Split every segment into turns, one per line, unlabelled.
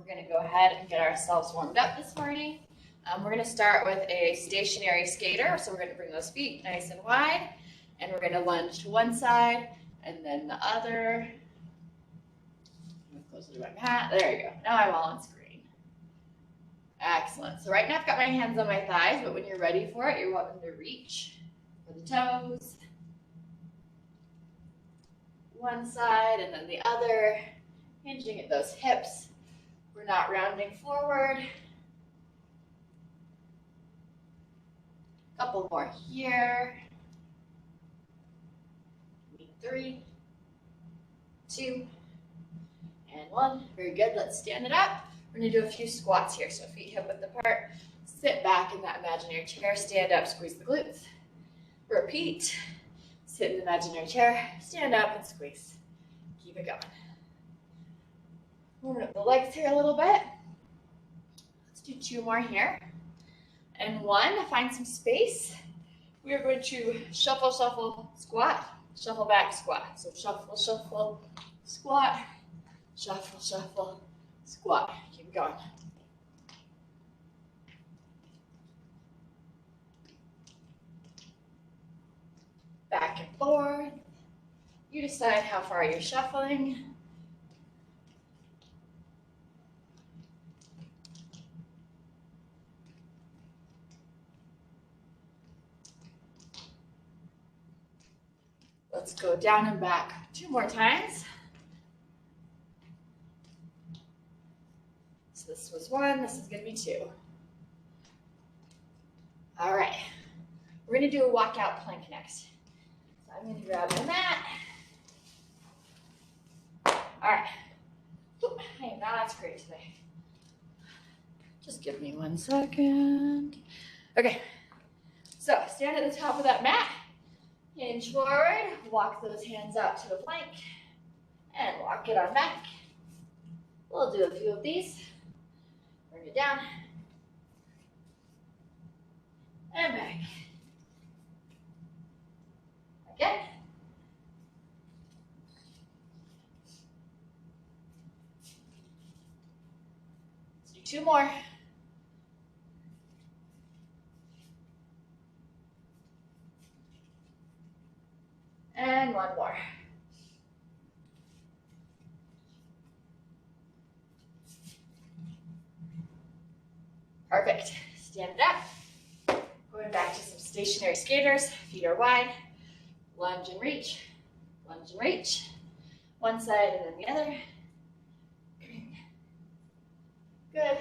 We're going to go ahead and get ourselves warmed up this morning. We're going to start with a stationary skater. So we're going to bring those feet nice and wide, and we're going to lunge to one side and then the other. Closer to my mat. There you go. Now I'm all on screen. Excellent. So right now I've got my hands on my thighs, but when you're ready for it, you're welcome to reach for the toes. One side and then the other, hinging at those hips. We're not rounding forward. Couple more here. 3, 2, and 1. Very good. Let's stand it up. We're going to do a few squats here. So feet hip width apart. Sit back in that imaginary chair. Stand up. Squeeze the glutes. Repeat. Sit in the imaginary chair. Stand up and squeeze. Keep it going. Warm up the legs here a little bit. Let's do 2 more here. And 1. Find some space. We are going to shuffle, shuffle, squat. Shuffle back, squat. So shuffle, shuffle, squat. Shuffle, shuffle, squat. Keep going. Back and forth. You decide how far you're shuffling. Let's go down and back 2 more times. So this was 1, this is going to be 2. All right, we're going to do a walkout plank next. So I'm going to grab my mat. All right. Ooh, I am not as great today. Just give me 1 second. Okay, so stand at the top of that mat. Hinge forward, walk those hands out to the plank, and walk it on back. We'll do a few of these. Bring it down, and back. Again. Let's do 2 more. And 1 more. Perfect. Stand it up. Going back to some stationary skaters. Feet are wide. Lunge and reach. Lunge and reach. One side and then the other. Good.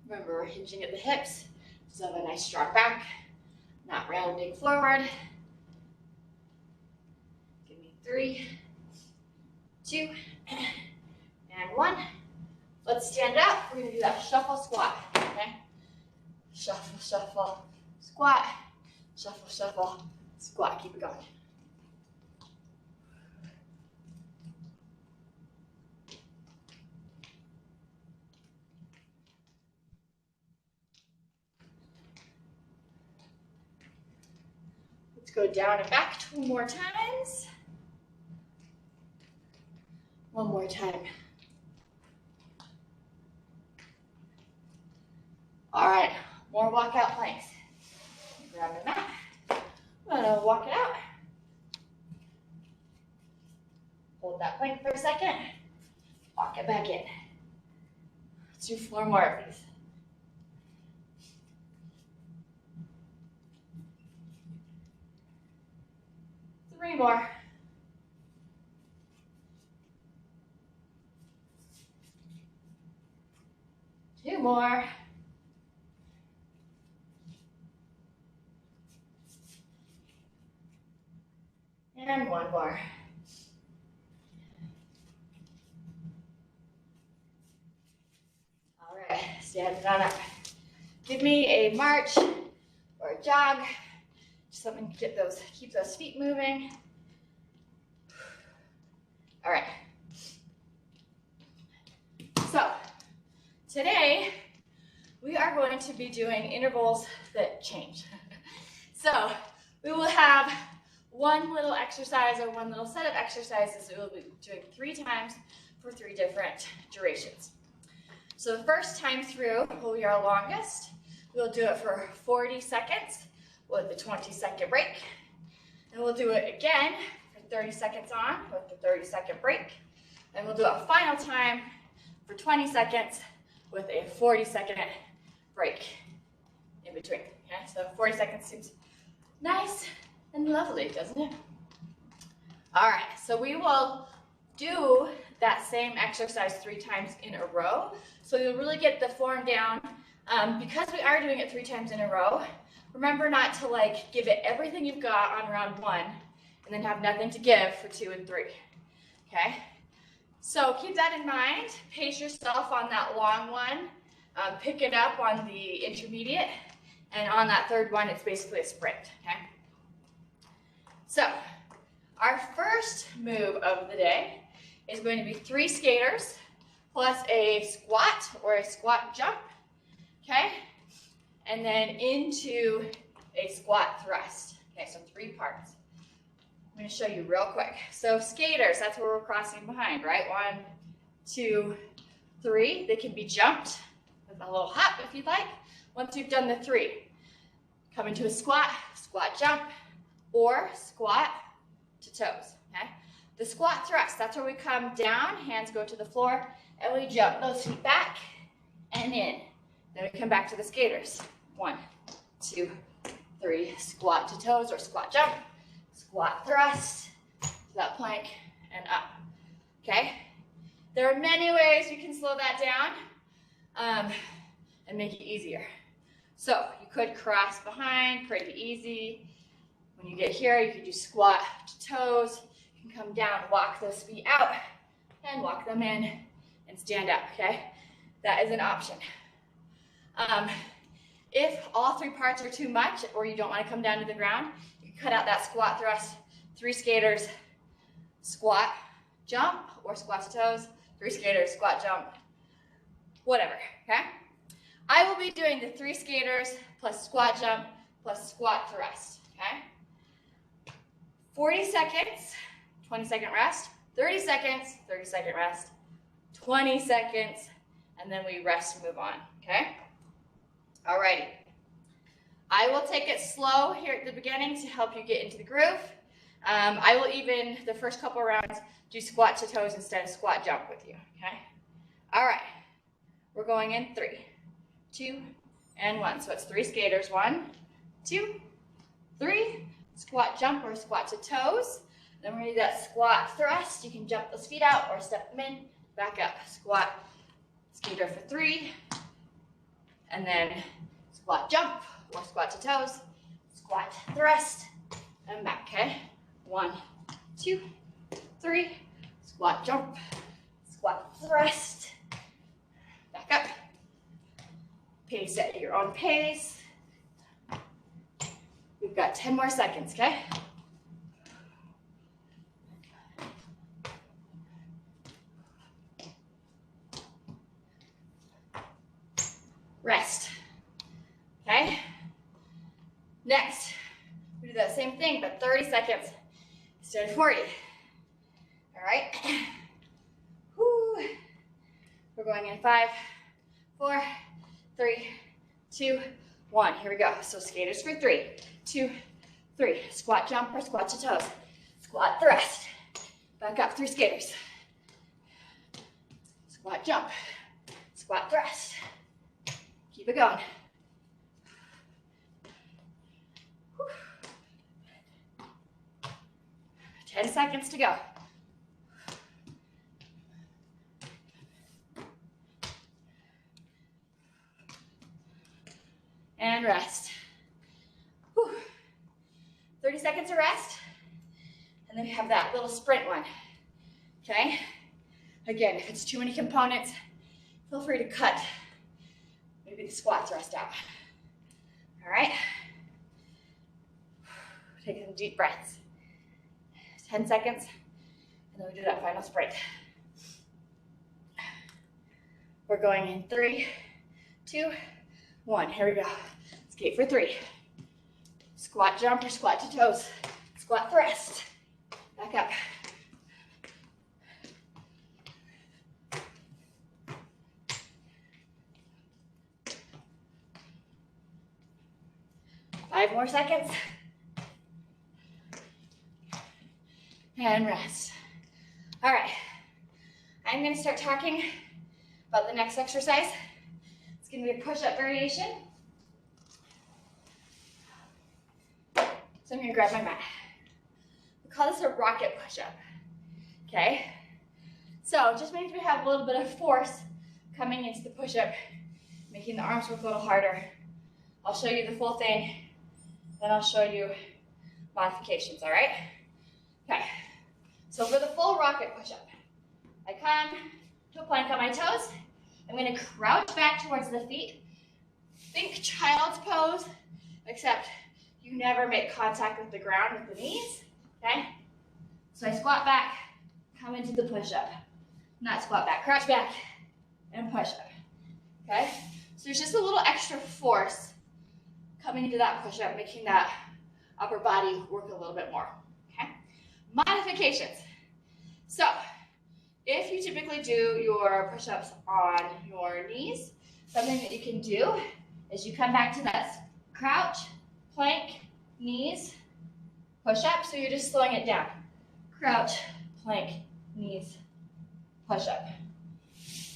Remember, we're hinging at the hips. So have a nice strong back. Not rounding forward. 3, 2, and 1. Let's stand up. We're going to do that shuffle squat. Okay? Shuffle, shuffle, squat. Shuffle, shuffle, squat. Keep it going. Let's go down and back 2 more times. 1 more time. All right, more walkout planks. Grab the mat. I'm gonna walk it out. Hold that plank for a second. Walk it back in. Let's do 4 more of these. Three more. 2 more. And 1 more. All right, stand it on up. Give me a march or a jog, something to keep those feet moving. All right. So today we are going to be doing intervals that change. So we will have one little exercise or one little set of exercises that we'll be doing 3 times for 3 different durations. So the first time through will be our longest. We'll do it for 40 seconds with a 20-second break. And we'll do it again for 30 seconds on with a 30-second break. And we'll do it a final time for 20 seconds with a 40-second break in between. Okay? So 40 seconds seems nice and lovely, doesn't it? All right, so we will do that same exercise 3 times in a row. So you'll really get the form down. Because we are doing it 3 times in a row, remember not to like give it everything you've got on round 1 and then have nothing to give for 2 and 3. Okay? So keep that in mind. Pace yourself on that long one. Pick it up on the intermediate. And on that third one, it's basically a sprint. Okay? So our first move of the day is going to be 3 skaters plus a squat or a squat jump. Okay? And then into a squat thrust. Okay, so 3 parts. I'm going to show you real quick. So skaters, that's where we're crossing behind, right? 1, 2, 3. They can be jumped with a little hop if you'd like. Once you've done the 3, come into a squat, squat jump, or squat to toes. Okay? The squat thrust, that's where we come down, hands go to the floor, and we jump those feet back and in. Then we come back to the skaters. 1, 2, 3, squat to toes or squat jump, squat thrust, to that plank, and up. Okay? There are many ways you can slow that down and make it easier. So you could cross behind, pretty easy. When you get here, you could do squat to toes. You can come down, walk those feet out, and walk them in, and stand up, okay? That is an option. If all 3 parts are too much, or you don't want to come down to the ground, you can cut out that squat thrust, 3 skaters, squat, jump, or squat to toes, 3 skaters, squat, jump, whatever, okay? I will be doing the 3 skaters plus squat jump plus squat thrust, okay? 40 seconds, 20-second rest, 30 seconds, 30-second rest, 20 seconds, and then we rest and move on, okay? Alrighty. I will take it slow here at the beginning to help you get into the groove. I will even, the first couple rounds, do squat to toes instead of squat jump with you, okay? All right, we're going in 3, 2, and 1. So it's 3 skaters, 1, 2, 3, squat jump or squat to toes. Then we're gonna do that squat thrust. You can jump those feet out or step them in, back up. Squat, skater for 3, and then squat jump or squat to toes, squat thrust, and back, okay? 1, 2, 3, squat jump, squat thrust, back up. Pace at your own pace. We've got 10 more seconds, okay? Rest, okay? Next, we do that same thing, but 30 seconds instead of 40. All right? Woo. We're going in 5, 4, 3, 2, 1. Here we go. So skaters for 3, 2, 3. Squat jump or squat to toes. Squat thrust. Back up, 3 skaters. Squat jump. Squat thrust. Keep it going. 10 seconds to go. And rest. Whew. 30 seconds of rest. And then we have that little sprint one. Okay? Again, if it's too many components, feel free to cut maybe the squat thrust out. All right? Take some deep breaths. 10 seconds, and then we do that final sprint. We're going in 3, 2, 1. Here we go. Skate for 3. Squat jump or squat to toes. Squat thrust. Back up. 5 more seconds. And rest. All right, I'm gonna start talking about the next exercise. It's gonna be a push-up variation. So I'm gonna grab my mat. We call this a rocket push-up, okay? So it just means we have a little bit of force coming into the push-up, making the arms work a little harder. I'll show you the full thing, then I'll show you modifications, all right? Okay, so for the full rocket push-up, I come to a plank on my toes. I'm gonna crouch back towards the feet. Think child's pose, except you never make contact with the ground with the knees, okay? So I squat back, come into the push-up. Not squat back, crouch back, and push up, okay? So there's just a little extra force coming into that push-up, making that upper body work a little bit more, okay? Modifications. So if you typically do your push-ups on your knees, something that you can do is you come back to that crouch, plank, knees, push-up. So you're just slowing it down. Crouch, plank, knees, push-up.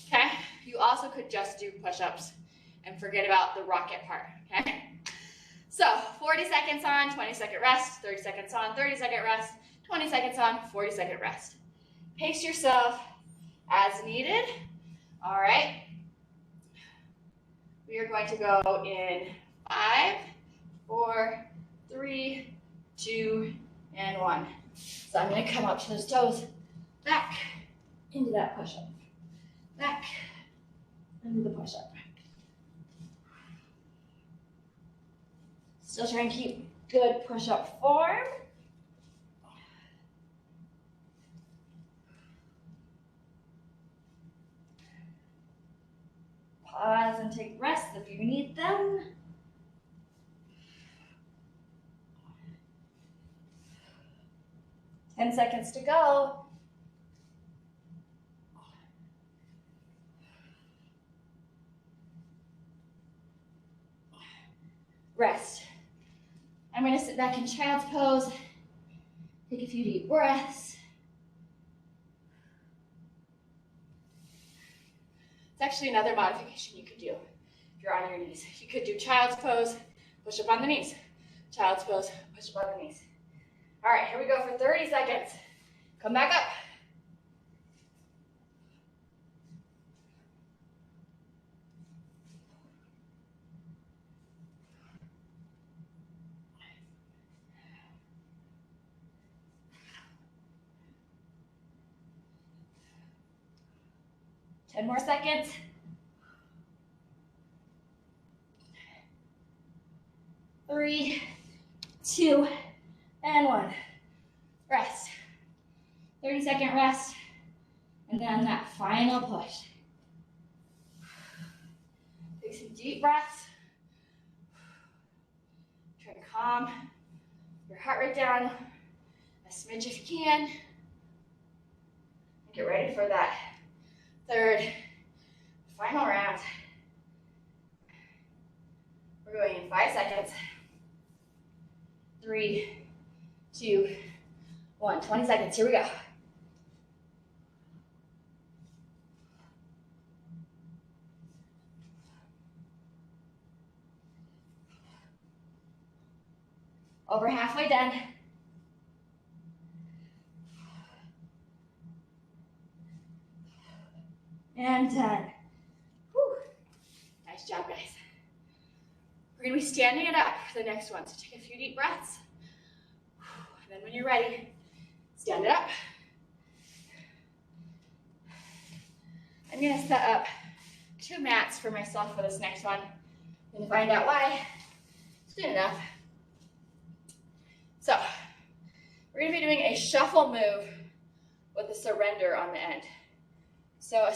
Okay? You also could just do push-ups and forget about the rocket part, okay? So 40 seconds on, 20-second rest, 30 seconds on, 30-second rest, 20 seconds on, 40-second rest. Pace yourself as needed. All right. We are going to go in 5, 4, 3, 2, and 1. So I'm going to come up to those toes, back into that push-up, back into the push-up. Still trying to keep good push-up form. Pause and take rests if you need them. Ten seconds to go. Rest. I'm going to sit back in child's pose. Take a few deep breaths. It's actually another modification you could do if you're on your knees. You could do child's pose, push up on the knees. Child's pose, push up on the knees. All right, here we go for 30 seconds. Come back up. Ten more seconds. 3, 2, and 1. Rest. 30-second rest. And then that final push. Take some deep breaths. Try to calm your heart rate down a smidge if you can. Get ready for that third, final round. We're going in 5 seconds. 3, 2, 1. 20 seconds. Here we go. Over halfway done. And done. Whew. Nice job, guys. We're going to be standing it up for the next one. So take a few deep breaths. And then when you're ready, stand it up. I'm going to set up 2 mats for myself for this next one. And to find out why, soon enough. So, we're going to be doing a shuffle move with a surrender on the end. So a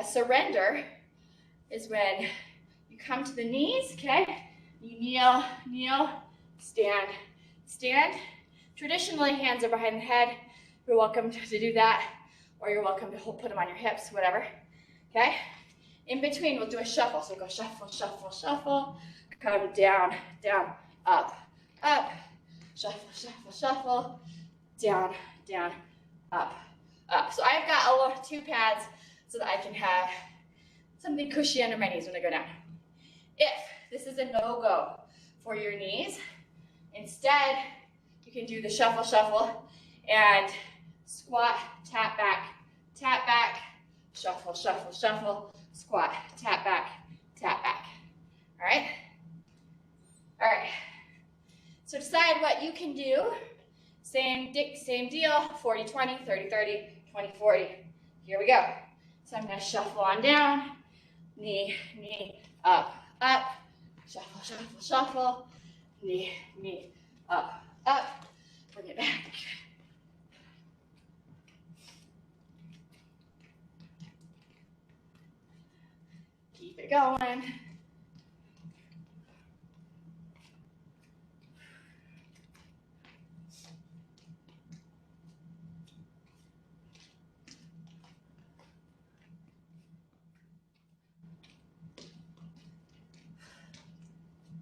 surrender is when you come to the knees, okay? You kneel, kneel, stand, stand. Traditionally, hands are behind the head. You're welcome to do that, or you're welcome to put them on your hips, whatever, okay? In between, we'll do a shuffle. So go shuffle, shuffle, shuffle. come down, down, up, up, shuffle, shuffle, shuffle, down, down, up, up. So I've got 2 pads so that I can have something cushy under my knees when I go down. If this is a no-go for your knees, instead you can do the shuffle, shuffle, and squat, tap back, shuffle, shuffle, shuffle, squat, tap back, all right? All right, so decide what you can do. Same deal, 40-20, 30-30, 20-40. Here we go. So I'm gonna shuffle on down, knee, knee, up, up, shuffle, shuffle, shuffle, knee, knee, up, up, bring it back. Keep it going.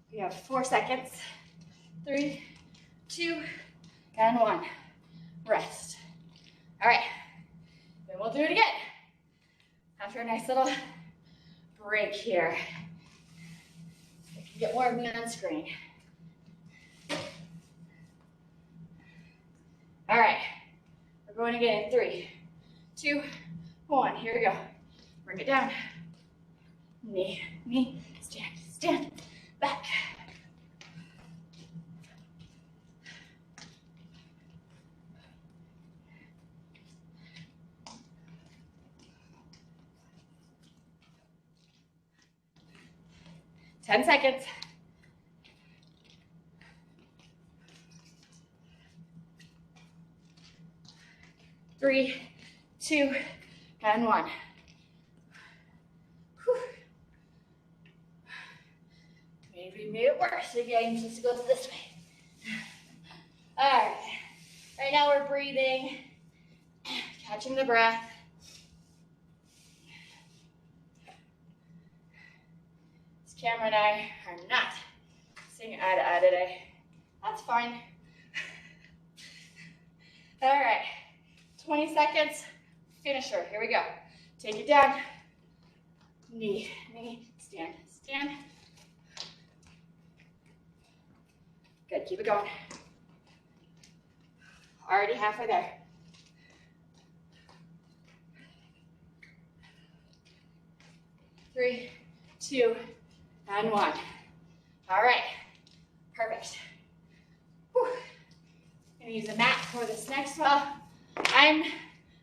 We have 4 seconds. 3, 2, and 1. Rest. All right, then we'll do it again. After a nice little break here. I can get more of me on screen. All right, we're going again in 3, 2, 1. Here we go. Bring it down. Knee, knee, stand, stand, back. Ten seconds. 3, 2, and 1. Whew. Maybe we made it worse again, just goes this way. All right. Right now we're breathing, catching the breath. This camera and I are not seeing eye to eye today. That's fine. All right. 20 seconds, finisher. Here we go. Take it down. Knee, knee, stand, stand. Good, keep it going. Already halfway there. Three, 2, and 1. All right, perfect. Whew. I'm gonna use a mat for this next one.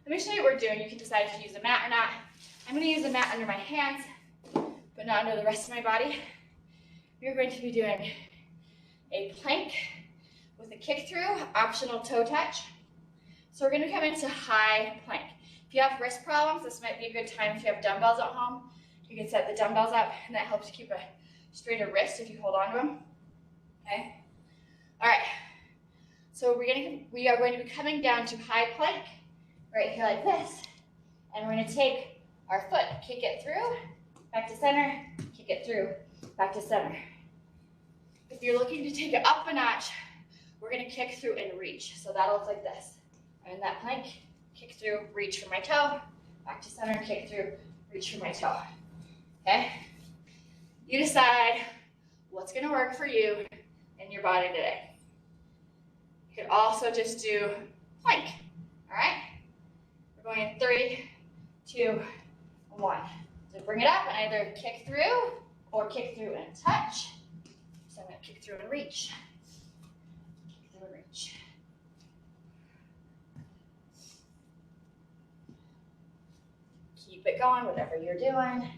Let me show you what we're doing. You can decide if you use a mat or not. I'm going to use a mat under my hands, but not under the rest of my body. We're going to be doing a plank with a kick through, optional toe touch. So we're going to come into high plank. If you have wrist problems, this might be a good time. If you have dumbbells at home, you can set the dumbbells up, and that helps keep a straighter wrist if you hold on to them. Okay. All right. So we are going to be coming down to high plank, right here like this, and we're going to take our foot, kick it through, back to center, kick it through, back to center. If you're looking to take it up a notch, we're going to kick through and reach. So that'll look like this. I'm in that plank, kick through, reach for my toe, back to center, kick through, reach for my toe. Okay? You decide what's going to work for you and your body today. You could also just do plank, all right? We're going in 3, 2, 1. So bring it up and either kick through or kick through and touch. So I'm going to kick through and reach. Kick through and reach. Keep it going, whatever you're doing.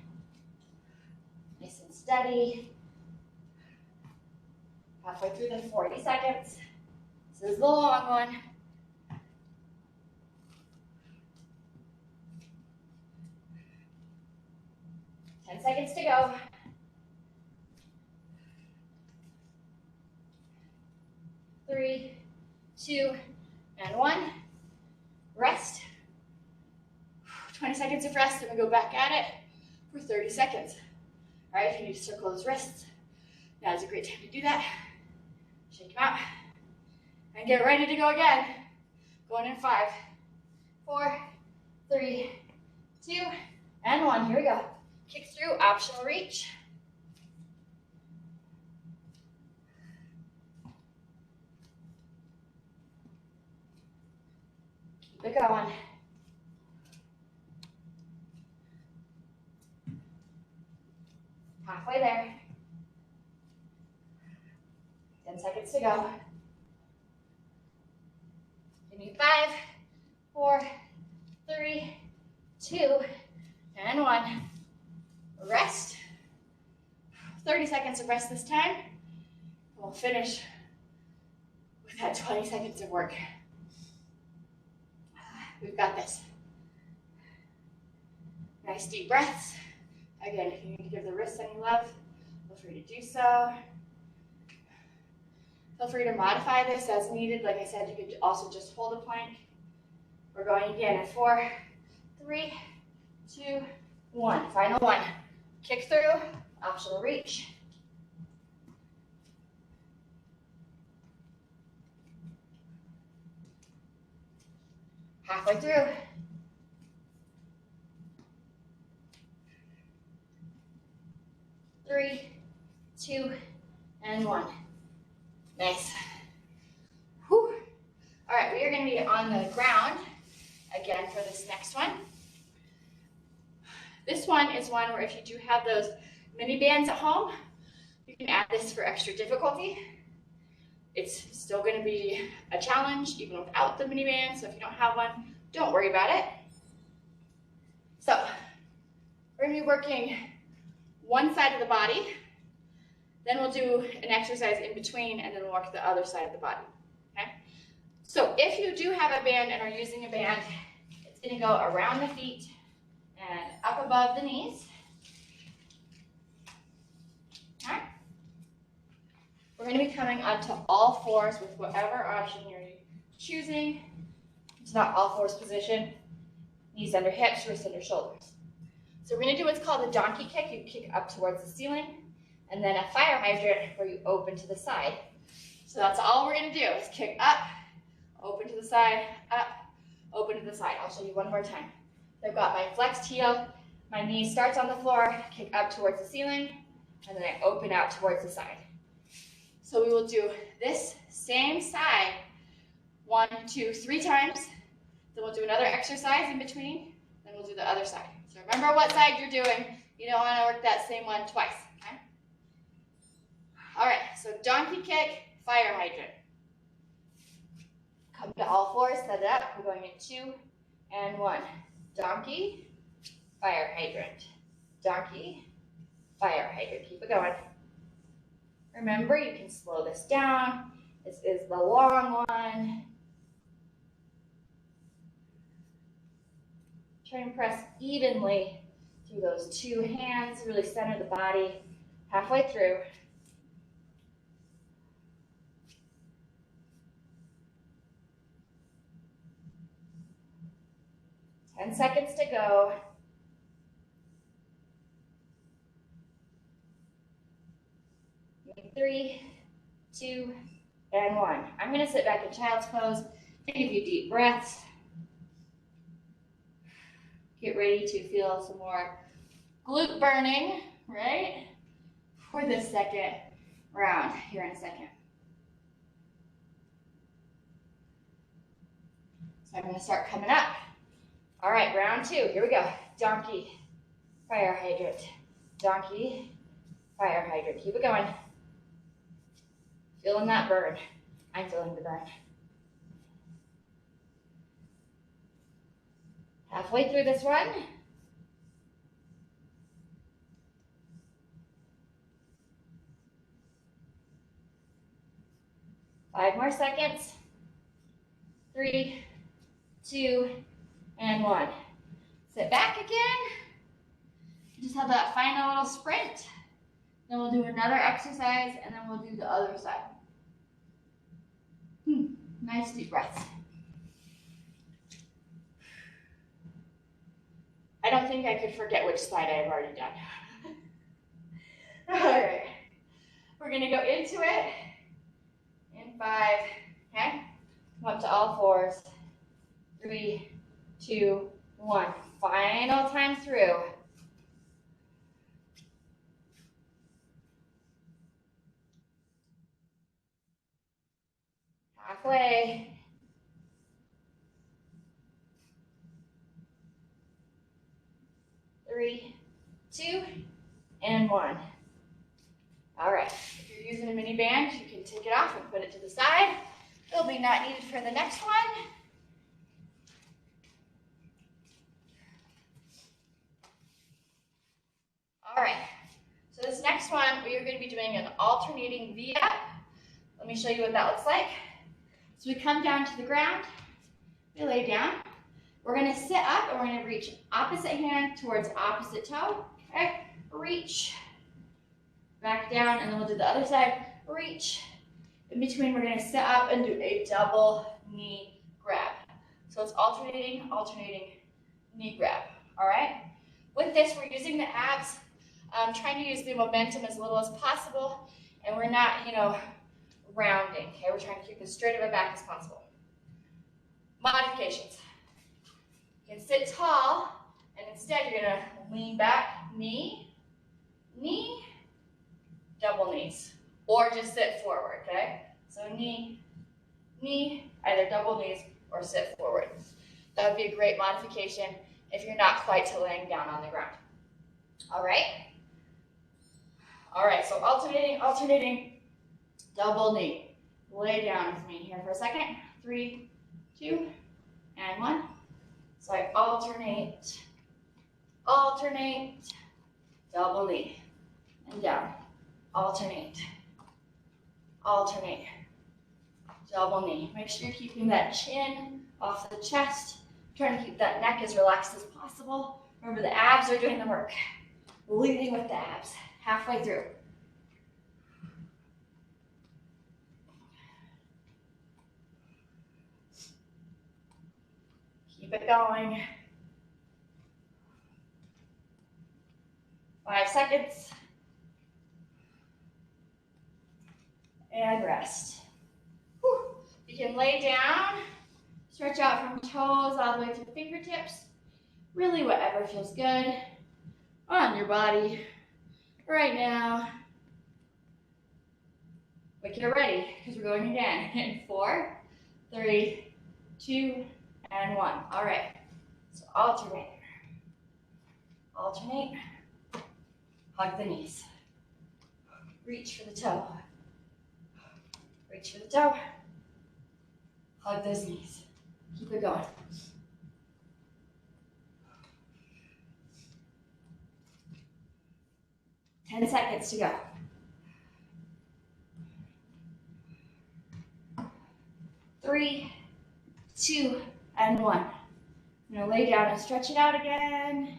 Nice and steady. Halfway through the 40 seconds. This is the long one. Ten seconds to go. 3, 2, and 1. Rest. 20 seconds of rest, and we go back at it for 30 seconds. All right, you need to circle those wrists. That is a great time to do that. Shake them out. And get ready to go again. Going in 5, 4, 3, 2, and 1. Here we go. Kick through, optional reach. Keep it going. Halfway there. 10 seconds to go. Give me 5, 4, 3, 2, and 1. Rest. 30 seconds of rest this time. We'll finish with that 20 seconds of work. We've got this. Nice deep breaths. Again, if you need to give the wrists any love, feel free to do so. Feel free to modify this as needed. Like I said, you could also just hold a plank. We're going again in 4, 3, 2, 1. Final one. Kick through, optional reach. Halfway through. Three, 2, and 1. Nice. Whew. All right, we are going to be on the ground again for this next one. This one is one where if you do have those mini bands at home, you can add this for extra difficulty. It's still going to be a challenge even without the mini band, so if you don't have one, don't worry about it. So we're going to be working one side of the body, then we'll do an exercise in between, and then we'll work the other side of the body, okay? So if you do have a band and are using a band, it's going to go around the feet and up above the knees. Okay? We're going to be coming onto all fours with whatever option you're choosing. It's not all fours position. Knees under hips, wrists under shoulders. So we're going to do what's called a donkey kick. You kick up towards the ceiling, and then a fire hydrant where you open to the side. So that's all we're going to do is kick up, open to the side, up, open to the side. I'll show you one more time. So I've got my flexed heel, my knee starts on the floor, kick up towards the ceiling, and then I open out towards the side. So we will do this same side 1, 2, 3 times. Then we'll do another exercise in between, then we'll do the other side. So remember what side you're doing. You don't want to work that same one twice, okay? All right, so donkey kick, fire hydrant. Come to all fours, set it up. We're going in 2 and 1. Donkey, fire hydrant. Donkey, fire hydrant. Keep it going. Remember, you can slow this down. This is the long one. Try and press evenly through those 2 hands. Really center the body halfway through. Ten seconds to go. Three, 2, and 1. I'm going to sit back in child's pose. Take a few deep breaths. Get ready to feel some more glute burning, right? For the second round here in a second. So I'm going to start coming up. All right, round 2. Here we go. Donkey, fire hydrant. Donkey, fire hydrant. Keep it going. Feeling that burn. I'm feeling the burn. Halfway through this one. Five more seconds. 3, 2, and 1. Sit back again. Just have that final little sprint. Then we'll do another exercise, and then we'll do the other side. Nice deep breaths. I don't think I could forget which side I've already done. All right. We're gonna go into it in 5, okay? Come up to all fours. 3, 2, 1. Final time through. Halfway. 3, 2, and 1. All right, if you're using a mini band, you can take it off and put it to the side. It'll be not needed for the next one. All right, so this next one, we are going to be doing an alternating V-up. Let me show you what that looks like. So we come down to the ground, we lay down. We're going to sit up and we're going to reach opposite hand towards opposite toe. Okay, reach, back down, and then we'll do the other side, reach. In between, we're going to sit up and do a double knee grab. So it's alternating, knee grab, all right? With this, we're using the abs, trying to use the momentum as little as possible, and we're not, rounding, okay? We're trying to keep as straight of a back as possible. Modifications. You can sit tall, and instead you're gonna lean back, knee, knee, double knees, or just sit forward, okay? So knee, knee, either double knees or sit forward. That would be a great modification if you're not quite to laying down on the ground. All right? All right, so alternating, double knee. Lay down with me here for a second. 3, 2, and 1. So I alternate, double knee, and down. Alternate, double knee. Make sure you're keeping that chin off the chest. Trying to keep that neck as relaxed as possible. Remember, the abs are doing the work. Leading with the abs, halfway through. Keep it going. 5 seconds. And rest. Whew. You can lay down, stretch out from toes all the way to the fingertips. Really whatever feels good on your body right now. But get ready, because we're going again in 4, 3, 2, and 1. All right, so alternate, hug the knees, reach for the toe, hug those knees, keep it going. 10 seconds to go. 3, 2, and 1. I'm gonna lay down and stretch it out again.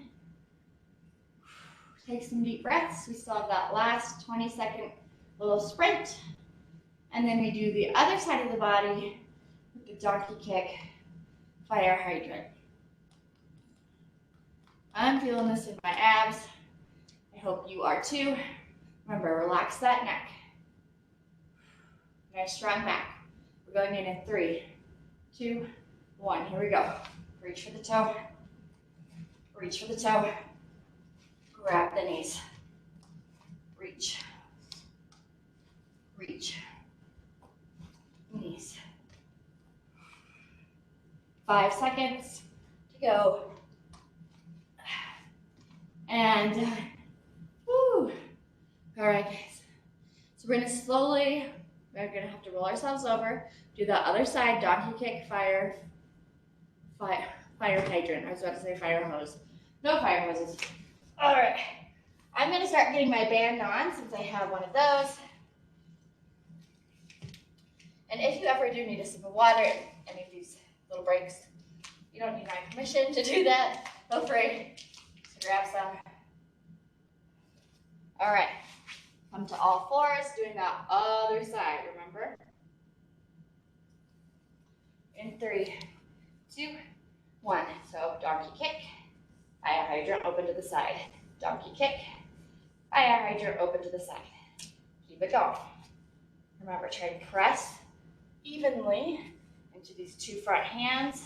Take some deep breaths. We still have that last 20-second little sprint. And then we do the other side of the body with the donkey kick, fire hydrant. I'm feeling this in my abs. I hope you are too. Remember, relax that neck. Nice strong back. We're going in 3, 2, 1. Here we go. Reach for the toe. Reach for the toe. Grab the knees. Reach. Reach. Knees. 5 seconds to go. And woo. All right, guys. So we're gonna have to roll ourselves over, do the other side, donkey kick, fire hydrant. I was about to say fire hose. No fire hoses. All right. I'm gonna start getting my band on since I have one of those. And if you ever do need a sip of water in any of these little breaks, you don't need my permission to do that. Feel free to grab some. All right, come to all fours, doing that other side, remember? In 3, 2, 1. So donkey kick, fire hydrant, open to the side. Donkey kick, fire hydrant, open to the side. Keep Keep it going. Remember, try to press evenly into these two front hands.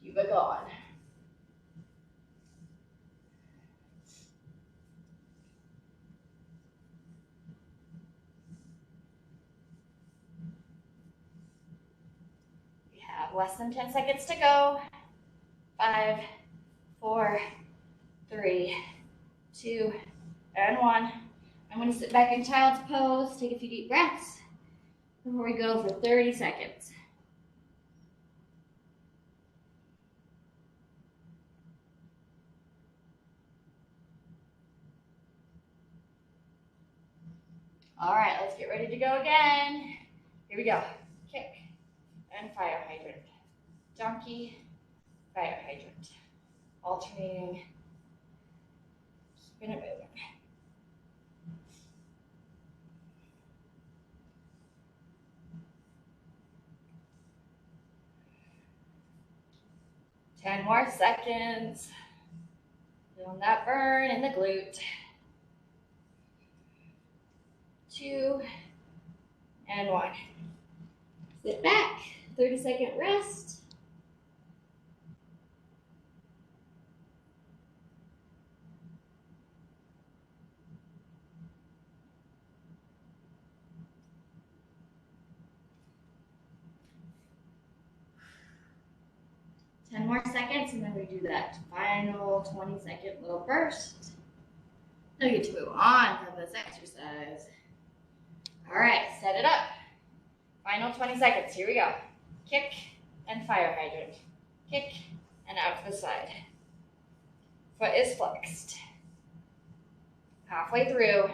Keep it going. We have less than 10 seconds to go. 5, 4, 3, 2, and 1. I'm going to sit back in child's pose, take a few deep breaths before we go for 30 seconds. All right, let's get ready to go again. Here we go. Kick and fire hydrant. Donkey, fire hydrant. Alternating, keeping it moving. Ten more seconds. Feeling that burn in the glute. 2, and 1. Sit back, 30-second rest. Ten more seconds, and then we do that final 20-second little burst. Now we get to move on from this exercise. All right, set it up. Final 20 seconds, here we go. Kick and fire hydrant. Kick and out to the side. Foot is flexed. Halfway through.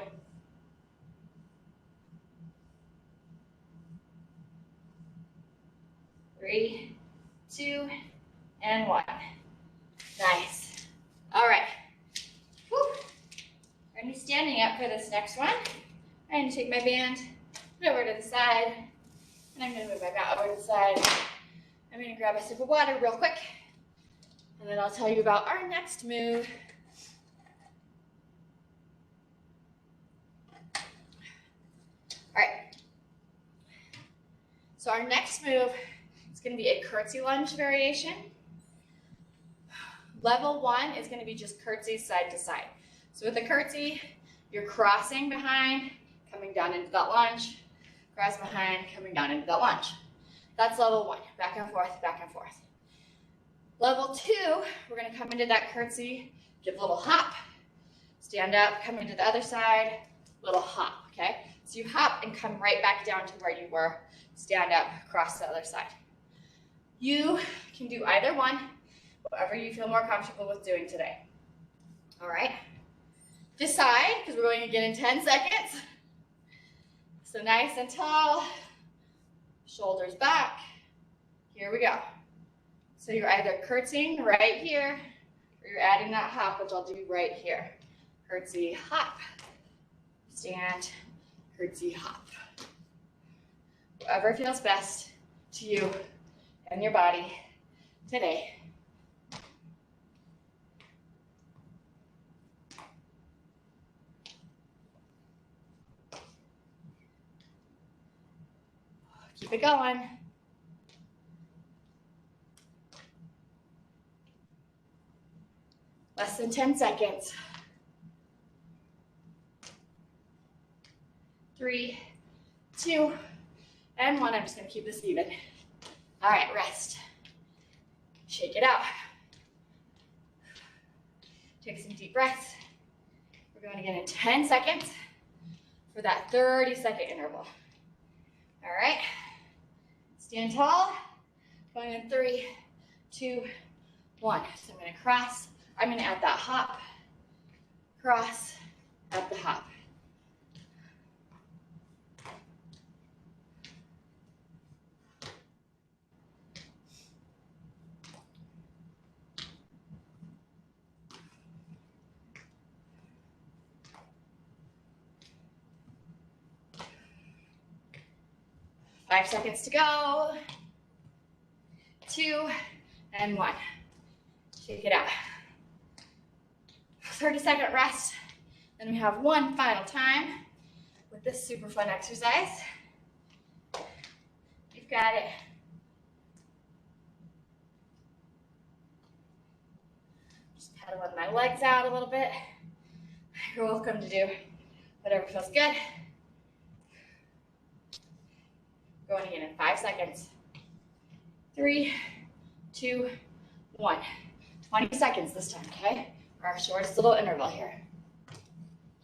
3, 2, and 1. Nice. All right. Whew. I'm going to be standing up for this next one. I'm going to take my band, put it over to the side, and I'm going to move my mat over to the side. I'm going to grab a sip of water real quick, and then I'll tell you about our next move. All right. So our next move is going to be a curtsy lunge variation. Level 1 is going to be just curtsy side to side. So with the curtsy, you're crossing behind, coming down into that lunge, cross behind, coming down into that lunge. That's level 1, back and forth, back and forth. Level 2, we're going to come into that curtsy, give a little hop, stand up, come into the other side, little hop, okay? So you hop and come right back down to where you were, stand up, cross the other side. You can do either one, whatever you feel more comfortable with doing today. All right? Decide, because we're going to get in 10 seconds. So nice and tall, shoulders back. Here we go. So you're either curtsying right here, or you're adding that hop, which I'll do right here. Curtsy, hop, stand, curtsy, hop. Whatever feels best to you and your body today. Keep it going. Less than 10 seconds. 3, 2, and 1. I'm just going to keep this even. All right, rest. Shake it out. Take some deep breaths. We're going again in 10 seconds for that 30-second interval. All right. Stand tall. Going in 3, 2, 1. So I'm going to cross. I'm going to add that hop. Cross, add the hop. Five seconds to go. 2, and 1. Shake it out. 30-second rest. Then we have one final time with this super fun exercise. You've got it. Just pedaling my legs out a little bit. You're welcome to do whatever feels good. Going again in 5 seconds. 3, 2, 1. 20 seconds this time, okay? For our shortest little interval here.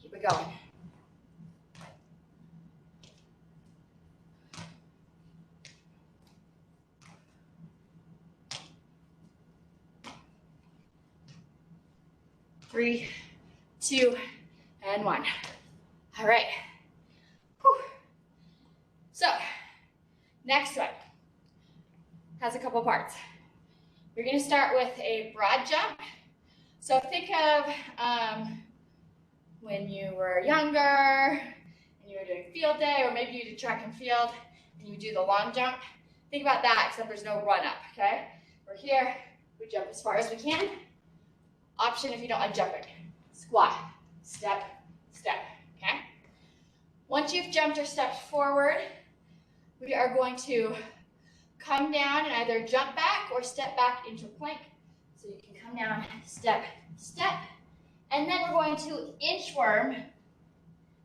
Keep it going. Three, 2, and 1. All right. Whew. So, next one has a couple parts. We're going to start with a broad jump. So think of when you were younger and you were doing field day, or maybe you did track and field and you do the long jump. Think about that, except there's no run up, okay? We're here, we jump as far as we can. Option if you don't like jumping. Squat, step, step, okay? Once you've jumped or stepped forward, we are going to come down and either jump back or step back into plank. So you can come down, step, step, and then we're going to inchworm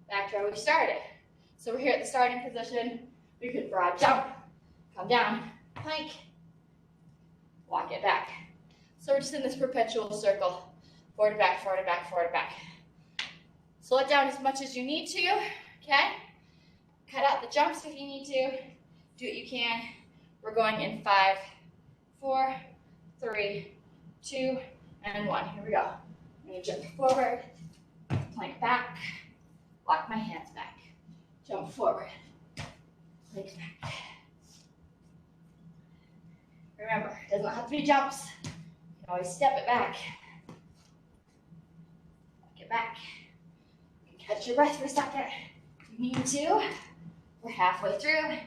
back to where we started. So we're here at the starting position. We could broad jump, come down, plank, walk it back. So we're just in this perpetual circle, forward and back, forward and back, forward and back. Slow it down as much as you need to, okay? Cut out the jumps if you need to. Do what you can. We're going in 5, 4, 3, 2, and 1. Here we go. I'm going to jump forward, plank back, walk my hands back, jump forward, plank back. Remember, it doesn't have to be jumps. You can always step it back. Walk it back. You can catch your breath for a second if you need to. We're halfway through.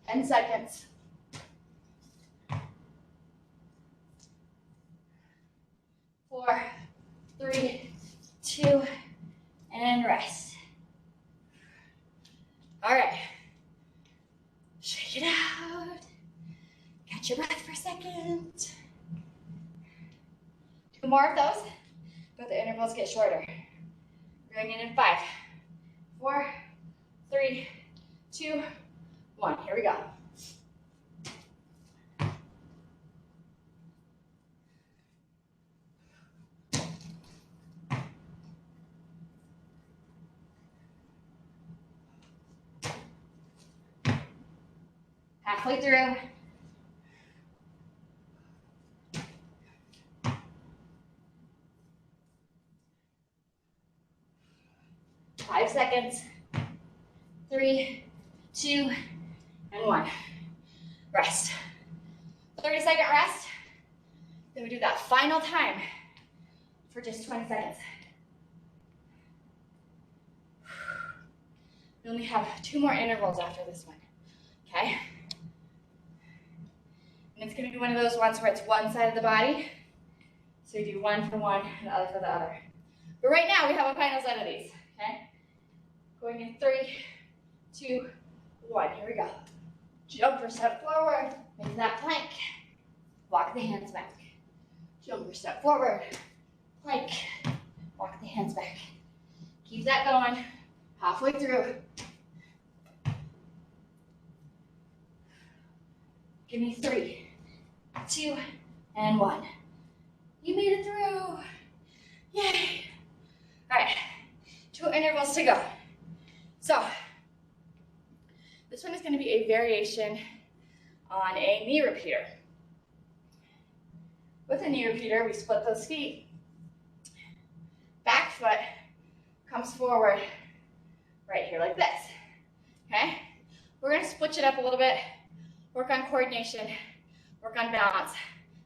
Ten seconds. 4, 3, 2, and rest. All right. Shake it out. Catch your breath for a second. 2 more of those, but the intervals get shorter. We're going in 5, 4, 3, 2, 1. Here we go. Halfway through. Five seconds. 3, 2, and 1. Rest. 30-second rest. Then we do that final time for just 20 seconds. We only have 2 more intervals after this one, okay? And it's gonna be one of those ones where it's one side of the body. So you do one for one and the other for the other. But right now we have a final set of these, okay? Going in 3, 2, 1. Here we go. Jump or step forward. Make that plank. Walk the hands back. Jump or step forward. Plank. Walk the hands back. Keep that going. Halfway through. Give me 3, 2, and 1. You made it through. Yay. All right. 2 intervals to go. So, this one is going to be a variation on a knee repeater. With a knee repeater, we split those feet. Back foot comes forward right here like this, okay? We're going to switch it up a little bit, work on coordination, work on balance,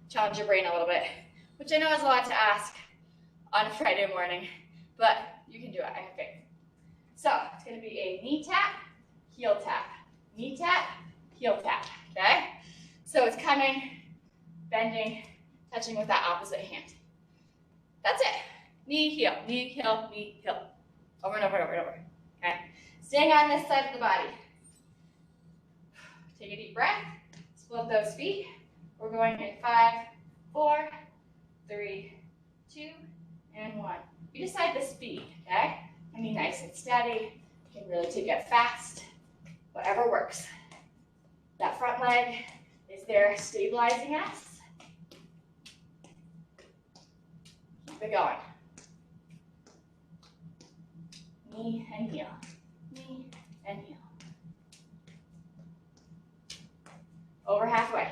challenge your brain a little bit, which I know is a lot to ask on a Friday morning, but you can do it, I have faith. So, it's going to be a knee tap, heel tap, knee tap, heel tap, okay? So it's coming, bending, touching with that opposite hand. That's it. Knee, heel, knee, heel, knee, heel. Over and over and over and over, okay? Staying on this side of the body. Take a deep breath, split those feet. We're going in 5, 4, 3, 2, and 1. You decide the speed, okay? And be nice and steady. You can really take it fast, whatever works. That front leg is there stabilizing us. Keep it going. Knee and heel, knee and heel. Over halfway.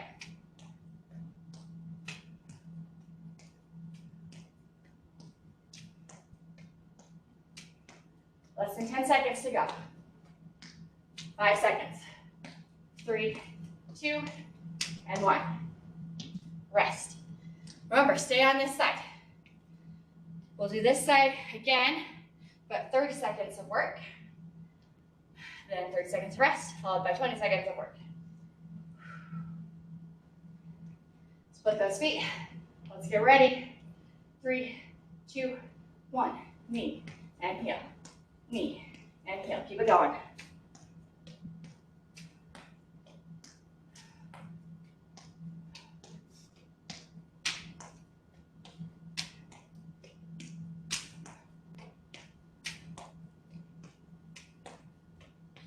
Less than 10 seconds to go. 5 seconds. 3, 2, and 1. Rest. Remember, stay on this side. We'll do this side again, but 30 seconds of work. Then 30 seconds rest, followed by 20 seconds of work. Split those feet. Let's get ready. 3, 2, 1. Knee and heel. Knee and heel. Keep it going.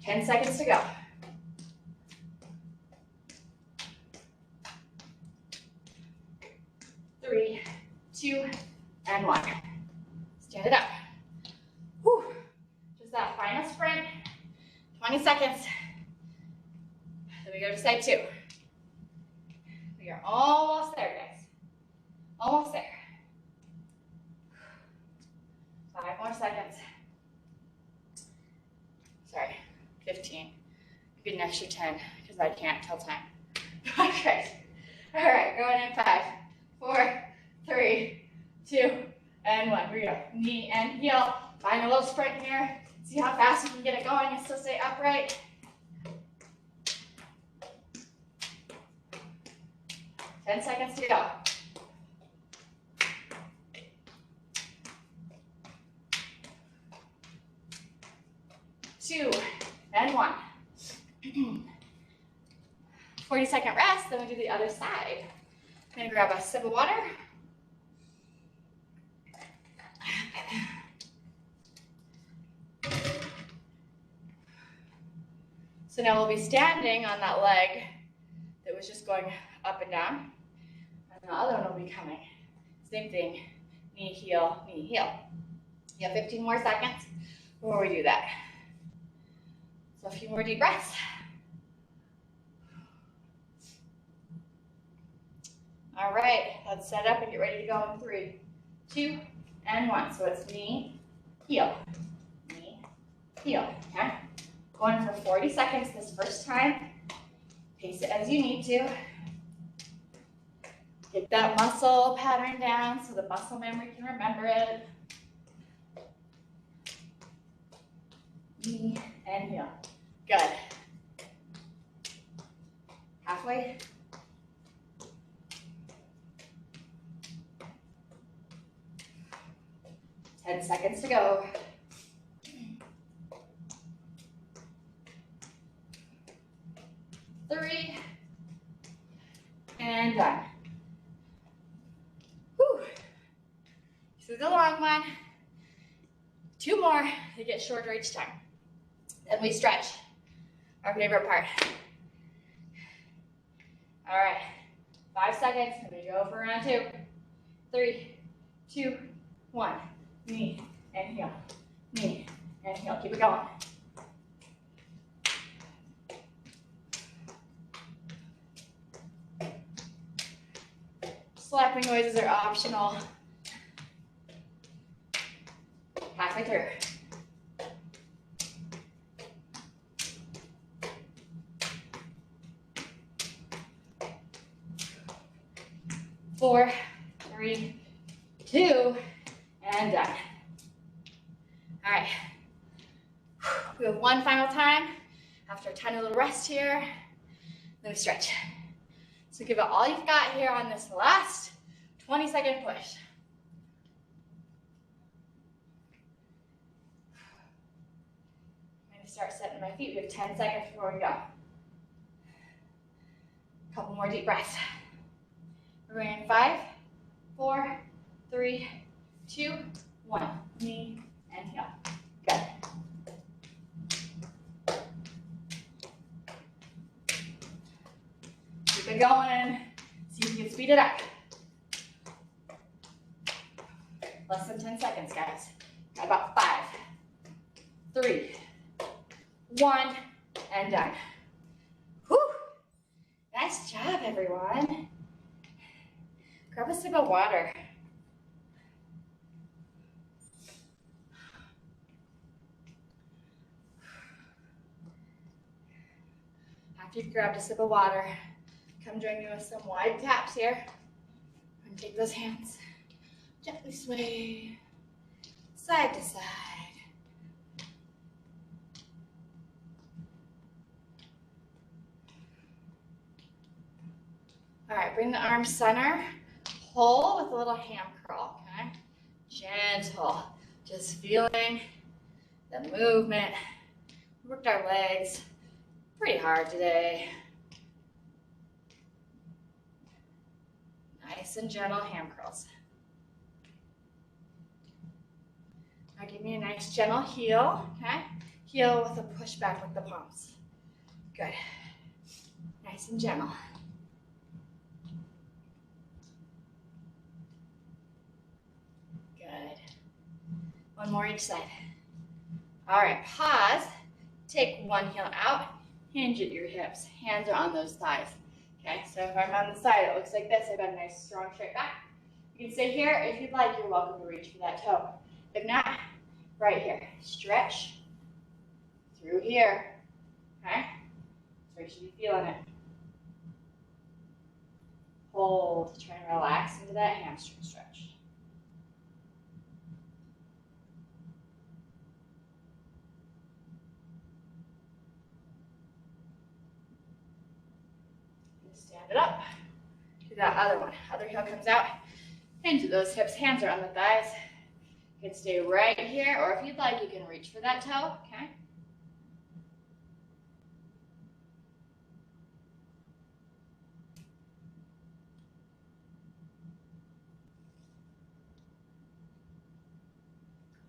Ten seconds to go. 3, 2, and 1. Stand it up. Whew. Just that final sprint. 20 seconds. Then we go to side 2. We are almost there, guys. Almost there. 5 more seconds. Sorry, 15. Give an extra 10 because I can't tell time. Okay. All right, going in 5, 4, 3, 2, and 1. Here we go. Knee and heel. Find a little sprint here. See how fast you can get it going and still stay upright. 10 seconds to go. 2, and 1. 40-second rest, then we do the other side. I'm going to grab a sip of water. So now we'll be standing on that leg that was just going up and down. And the other one will be coming. Same thing, knee, heel, knee, heel. You have 15 more seconds before we do that. So a few more deep breaths. All right, let's set up and get ready to go in 3, 2, and 1. So it's knee, heel, okay? Going for 40 seconds this first time. Pace it as you need to. Get that muscle pattern down so the muscle memory can remember it. Knee and heel. Good. Halfway. Ten seconds to go. 3, and done. Whew. This is a long one. 2 more to get shorter each time. Then we stretch, our favorite part. All right, 5 seconds, and we go for round 2. 3, 2, 1. Knee and heel, knee and heel. Keep it going. Slapping noises are optional. Halfway through. 4, 3, 2, and done. All right. We have one final time after a tiny little rest here. Let me stretch. So give it all you've got here on this last 20-second push. I'm going to start setting my feet. We have 10 seconds before we go. A couple more deep breaths. We're going in 5, 4, 3, 2, 1. Knee and heel. Good. Keep it going. See if you can speed it up. Less than 10 seconds, guys. Got about 5, 3, 1, and done. Whew. Nice job, everyone. Grab a sip of water. After you've grabbed a sip of water, come join me with some wide taps here. And take those hands, gently sway side to side. All right, bring the arms center. Pull with a little ham curl, okay? Gentle, just feeling the movement. We worked our legs pretty hard today. Nice and gentle ham curls. Now give me a nice gentle heel, okay? Heel with a push back with the palms. Good. Nice and gentle. Good. One more each side. All right, pause. Take one heel out. Hinge at your hips. Hands are on those thighs. Okay, so if I'm on the side, it looks like this. I've got a nice strong straight back. You can stay here. If you'd like, you're welcome to reach for that toe. If not, right here. Stretch through here. Okay? So you should be feeling it. Hold. Try and relax into that hamstring stretch. Stand it up. Do that other one. Other heel comes out. Into those hips. Hands are on the thighs. You can stay right here, or if you'd like, you can reach for that toe. Okay?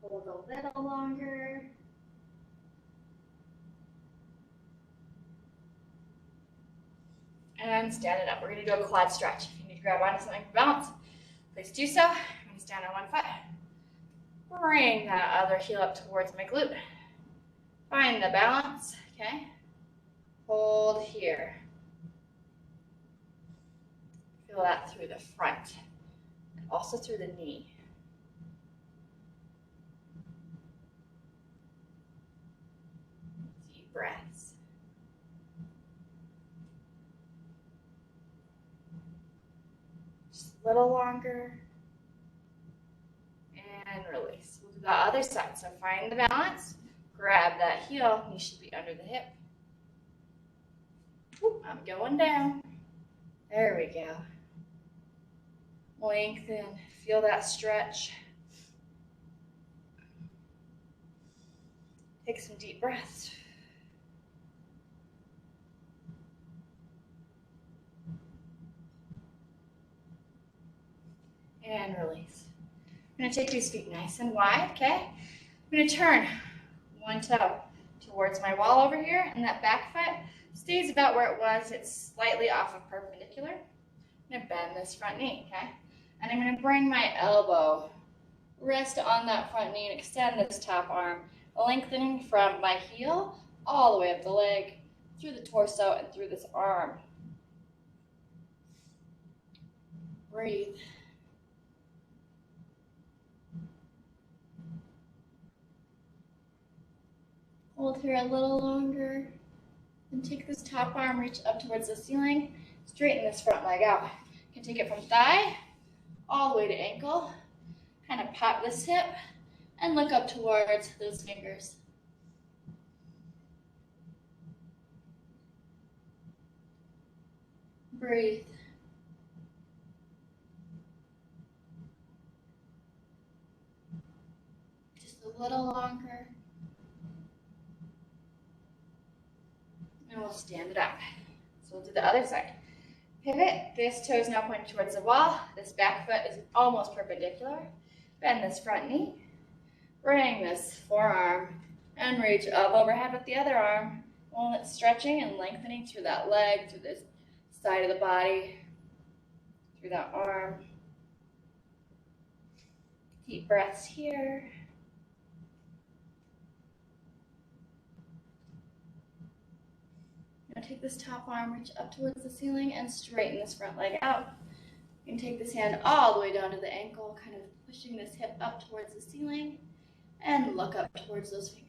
Hold a little longer. And stand it up. We're going to do a quad stretch. If you need to grab onto something for balance, please do so. I'm going to stand on one foot. Bring that other heel up towards my glute. Find the balance, okay? Hold here. Feel that through the front and also through the knee. Deep breaths. Just a little longer. And release. We'll do the other side. So find the balance. Grab that heel. Knee should be under the hip. Ooh, I'm going down. There we go. Lengthen. Feel that stretch. Take some deep breaths. And release. I'm going to take these feet nice and wide, okay? I'm going to turn one toe towards my wall over here, and that back foot stays about where it was. It's slightly off of perpendicular. I'm going to bend this front knee, okay? And I'm going to bring my elbow, rest on that front knee, and extend this top arm, lengthening from my heel all the way up the leg, through the torso, and through this arm. Breathe. Hold here a little longer. And take this top arm, reach up towards the ceiling. Straighten this front leg out. You can take it from thigh all the way to ankle. Kind of pop this hip and look up towards those fingers. breathe. Just a little longer. And we'll stand it up. So we'll do the other side. Pivot. This toe is now pointing towards the wall. This back foot is almost perpendicular. Bend this front knee. Bring this forearm and reach up overhead with the other arm. While it's stretching and lengthening through that leg, through this side of the body, through that arm. Deep breaths here. Now take this top arm, reach up towards the ceiling, and straighten this front leg out. You can take this hand all the way down to the ankle, kind of pushing this hip up towards the ceiling, and look up towards those fingers.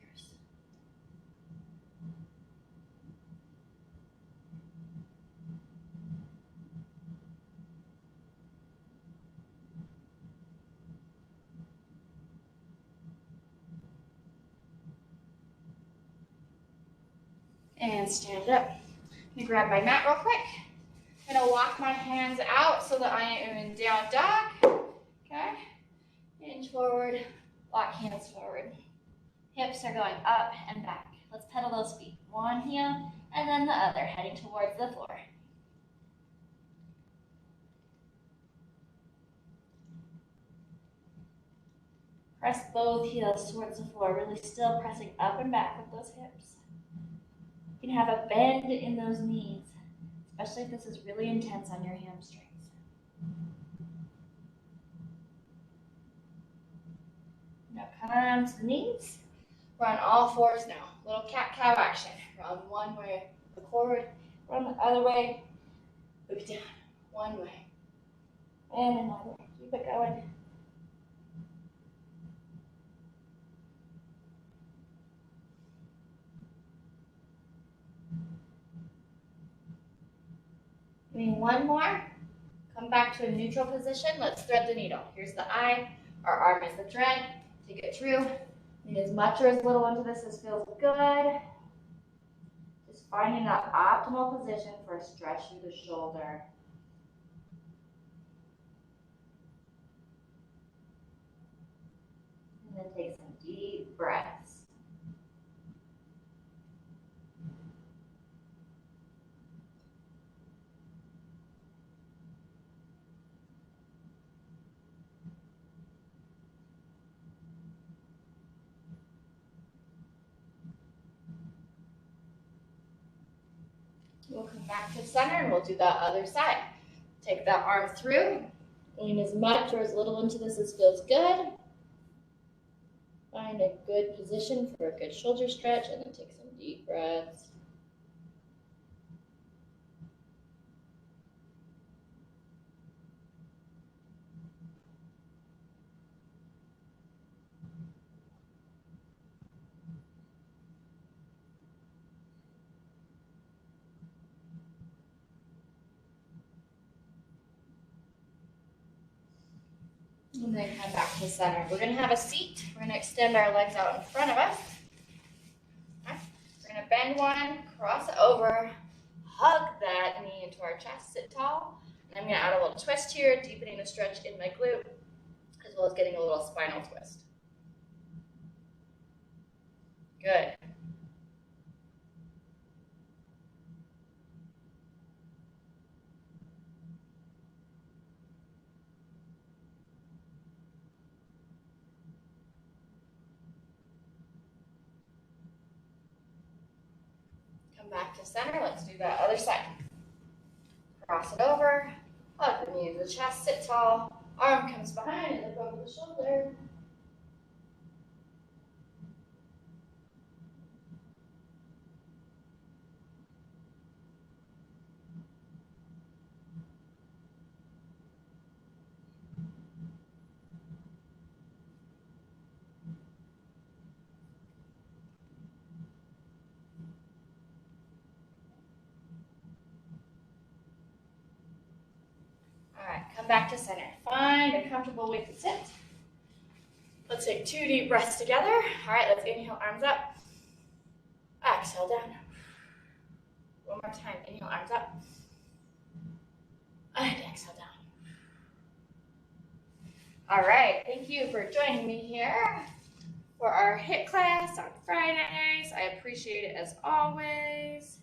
And stand up. I'm gonna grab my mat real quick. I'm gonna walk my hands out so that I am in down dog. Okay? Inch forward, walk hands forward. Hips are going up and back. Let's pedal those feet. One heel and then the other, heading towards the floor. Press both heels towards the floor, really still pressing up and back with those hips. You can have a bend in those knees, especially if this is really intense on your hamstrings. Now come to the knees. We're on all fours now. Little cat-cow action. Run one way, look forward. Run the other way, look down. One way. And another. Keep it going. One more. Come back to a neutral position. Let's thread the needle. Here's the eye. Our arm is the thread. Take it through. Need as much or as little into this as feels good. Just finding that optimal position for a stretch through the shoulder. And then take some deep breaths. We'll come back to center and we'll do that other side. Take that arm through. Lean as much or as little into this as feels good. Find a good position for a good shoulder stretch and then take some deep breaths. And then come back to center. We're going to have a seat. We're going to extend our legs out in front of us. Okay. We're going to bend one, cross over, hug that knee into our chest, sit tall. And I'm going to add a little twist here, deepening the stretch in my glute, as well as getting a little spinal twist. Good. Back to center. Let's do that other side. Cross it over. Hug the knee to the chest. Sit tall. Arm comes behind and look over the shoulder. Come back to center. Find a comfortable way to sit. Let's take 2 deep breaths together. All right, let's inhale, arms up. Exhale down. One more time. Inhale, arms up. All right, thank you for joining me here for our HIIT class on Fridays. I appreciate it as always.